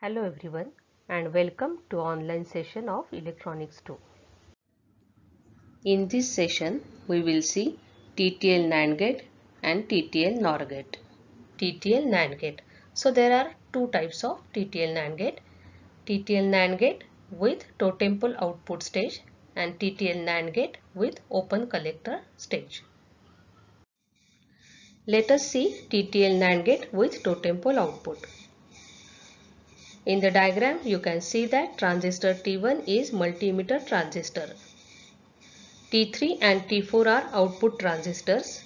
Hello everyone and welcome to online session of Electronics 2. In this session we will see TTL NAND gate and TTL NOR gate. TTL NAND gate. So there are two types of TTL NAND gate. TTL NAND gate with totem pole output stage and TTL NAND gate with open collector stage. Let us see TTL NAND gate with totem pole output. In the diagram, you can see that transistor T1 is multi-emitter transistor. T3 and T4 are output transistors.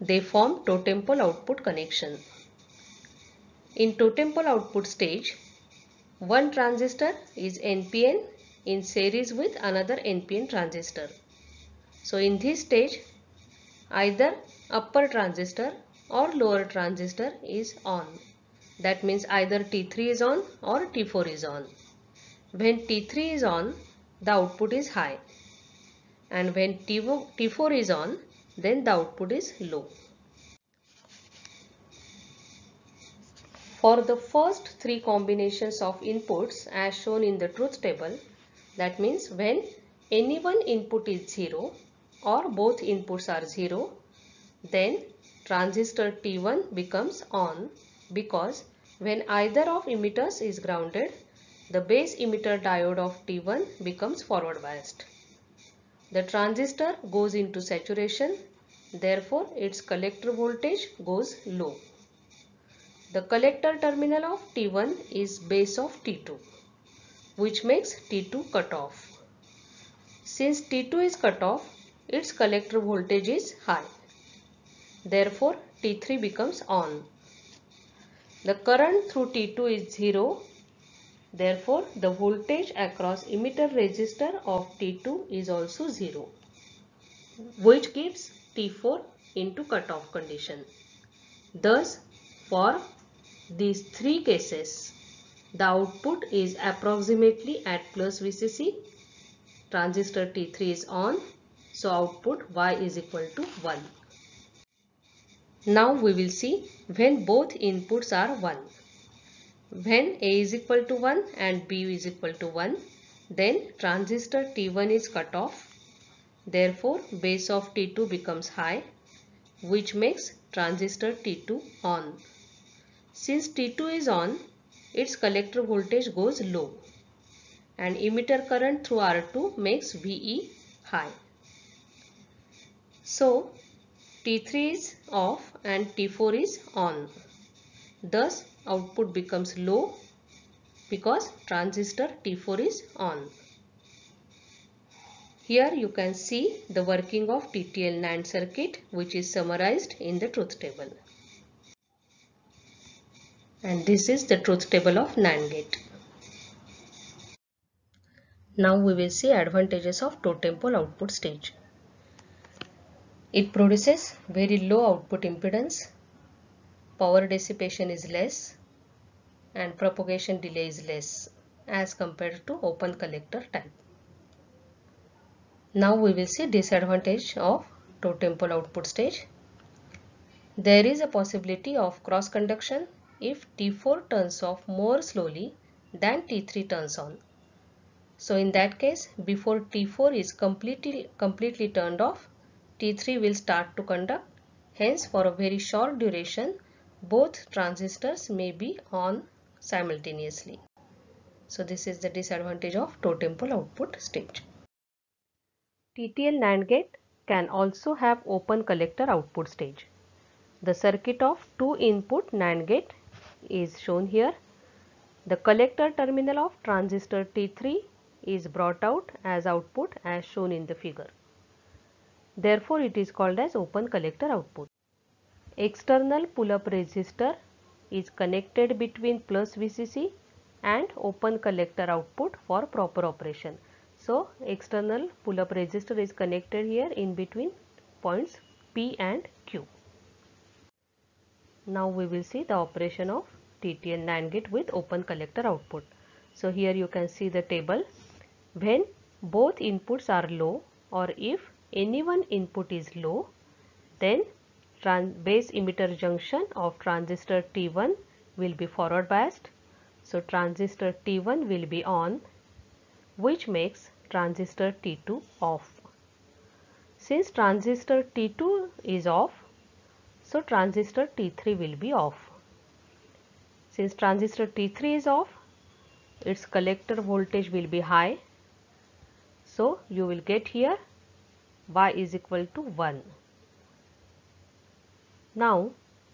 They form totem pole output connection. In totem pole output stage, one transistor is NPN in series with another NPN transistor. So in this stage, either upper transistor or lower transistor is on. That means either T3 is on or T4 is on. When T3 is on, the output is high, and when T4 is on, then the output is low. For the first three combinations of inputs as shown in the truth table, that means when any one input is 0 or both inputs are 0, then transistor T1 becomes on, because when either of emitters is grounded, the base emitter diode of T1 becomes forward biased. The transistor goes into saturation, therefore its collector voltage goes low. The collector terminal of T1 is base of T2, which makes T2 cut off. Since T2 is cut off, its collector voltage is high. Therefore, T3 becomes on. The current through T2 is 0. Therefore, the voltage across emitter resistor of T2 is also 0, which gives T4 into cutoff condition. Thus, for these three cases, the output is approximately at plus VCC. Transistor T3 is on, so output Y is equal to 1. Now we will see when both inputs are 1. When A is equal to 1 and B is equal to 1, then transistor T1 is cut off. Therefore, base of T2 becomes high, which makes transistor T2 on. Since T2 is on, its collector voltage goes low, and emitter current through R2 makes VE high. So, T3 is off and T4 is on. Thus, output becomes low because transistor T4 is on. Here you can see the working of TTL NAND circuit, which is summarized in the truth table. And this is the truth table of NAND gate. Now we will see advantages of totem pole output stage. It produces very low output impedance, power dissipation is less, and propagation delay is less as compared to open collector type. Now we will see disadvantage of totem pole output stage. There is a possibility of cross conduction if T4 turns off more slowly than T3 turns on. So in that case, before T4 is completely turned off, T3 will start to conduct. Hence, for a very short duration, both transistors may be on simultaneously. So this is the disadvantage of totem pole output stage. TTL NAND gate can also have open collector output stage. The circuit of 2-input NAND gate is shown here. The collector terminal of transistor T3 is brought out as output as shown in the figure. Therefore, it is called as open collector output. External pull-up resistor is connected between plus VCC and open collector output for proper operation. So, external pull-up resistor is connected here in between points P and Q. Now we will see the operation of TTL NAND gate with open collector output. So here you can see the table. When both inputs are low, or if any one input is low, then base emitter junction of transistor T1 will be forward biased, So transistor T1 will be on, which makes transistor T2 off. Since transistor T2 is off, so transistor T3 will be off. Since transistor T3 is off, its collector voltage will be high. So you will get here Y is equal to 1. Now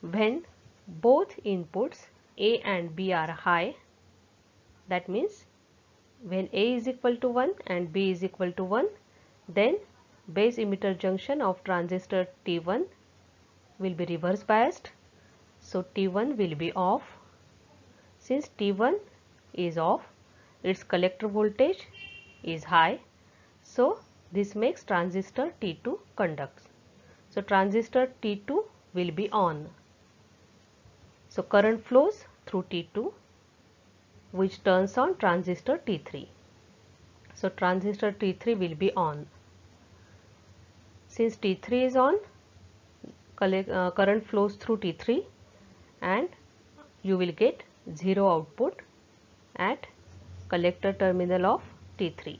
when both inputs A and B are high, that means when A is equal to 1 and B is equal to 1, then base emitter junction of transistor T1 will be reverse biased. So T1 will be off. Since T1 is off, its collector voltage is high. So this makes transistor T2 conducts. So transistor T2 will be on. So current flows through T2, which turns on transistor T3. So transistor T3 will be on. Since T3 is on, current flows through T3 and you will get zero output at collector terminal of T3.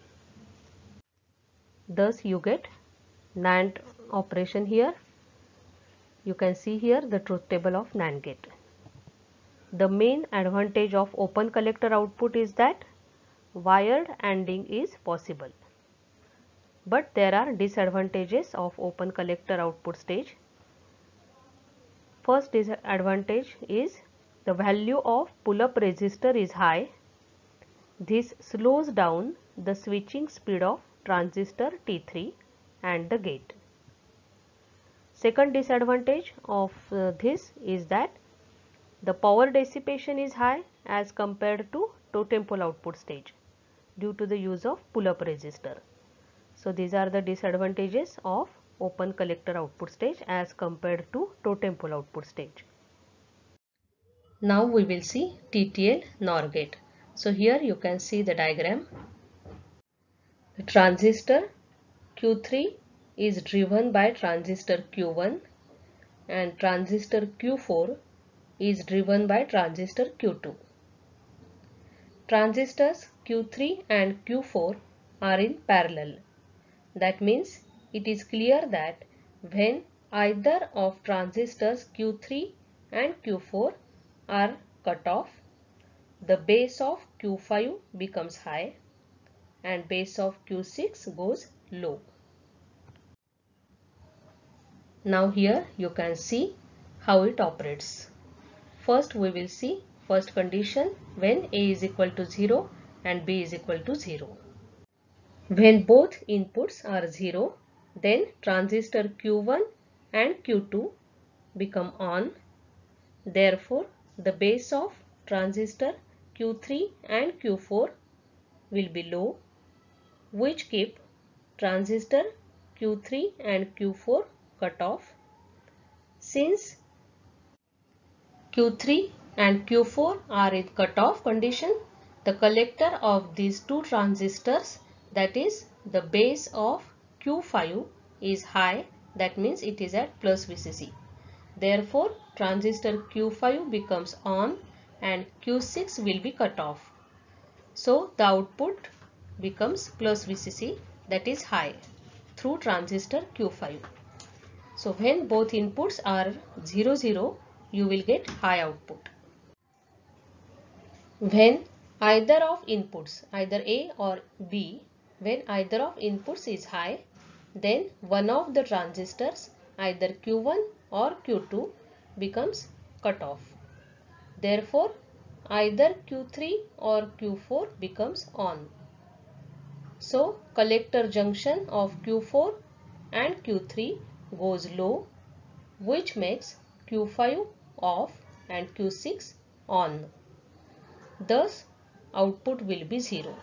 Thus you get NAND operation here. You can see here the truth table of NAND gate. The main advantage of open collector output is that wired ANDing is possible. But there are disadvantages of open collector output stage. First disadvantage is the value of pull-up resistor is high. This slows down the switching speed of transistor T3 and the gate. Second disadvantage of this is that the power dissipation is high as compared to totem pole output stage due to the use of pull-up resistor. So these are the disadvantages of open collector output stage as compared to totem pole output stage. Now we will see TTL NOR gate. So here you can see the diagram. The transistor Q3 is driven by transistor Q1 and transistor Q4 is driven by transistor Q2. Transistors Q3 and Q4 are in parallel. That means it is clear that when either of transistors Q3 and Q4 are cut off, the base of Q5 becomes high and base of Q6 goes low. Now here you can see how it operates. First we will see first condition when A is equal to 0 and B is equal to 0. When both inputs are 0, then transistor Q1 and Q2 become on. Therefore, the base of transistor Q3 and Q4 will be low, which keep transistor Q3 and Q4 cut off. Since Q3 and Q4 are in cutoff condition, the collector of these two transistors, that is the base of Q5 is high, that means it is at plus VCC. Therefore, transistor Q5 becomes on and Q6 will be cut off. So, the output becomes plus VCC, that is high, through transistor Q5. So, when both inputs are 0, 0, you will get high output. When either of inputs, either A or B, when either of inputs is high, then one of the transistors, either Q1 or Q2, becomes cut off. Therefore, either Q3 or Q4 becomes on. So, collector junction of Q4 and Q3 goes low, which makes Q5 off and Q6 on. Thus, output will be 0.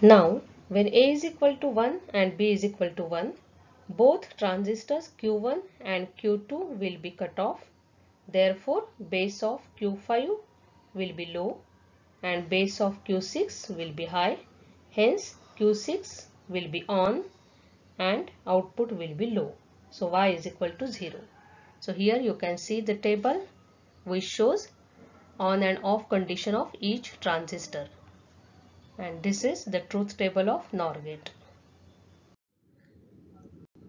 Now, when A is equal to 1 and B is equal to 1, both transistors Q1 and Q2 will be cut off. Therefore, base of Q5 will be low and base of Q6 will be high. Hence, Q6 will be on and output will be low. So, Y is equal to 0. So, here you can see the table. which shows on and off condition of each transistor. And this is the truth table of NOR gate.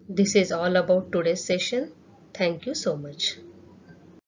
This is all about today's session. Thank you so much.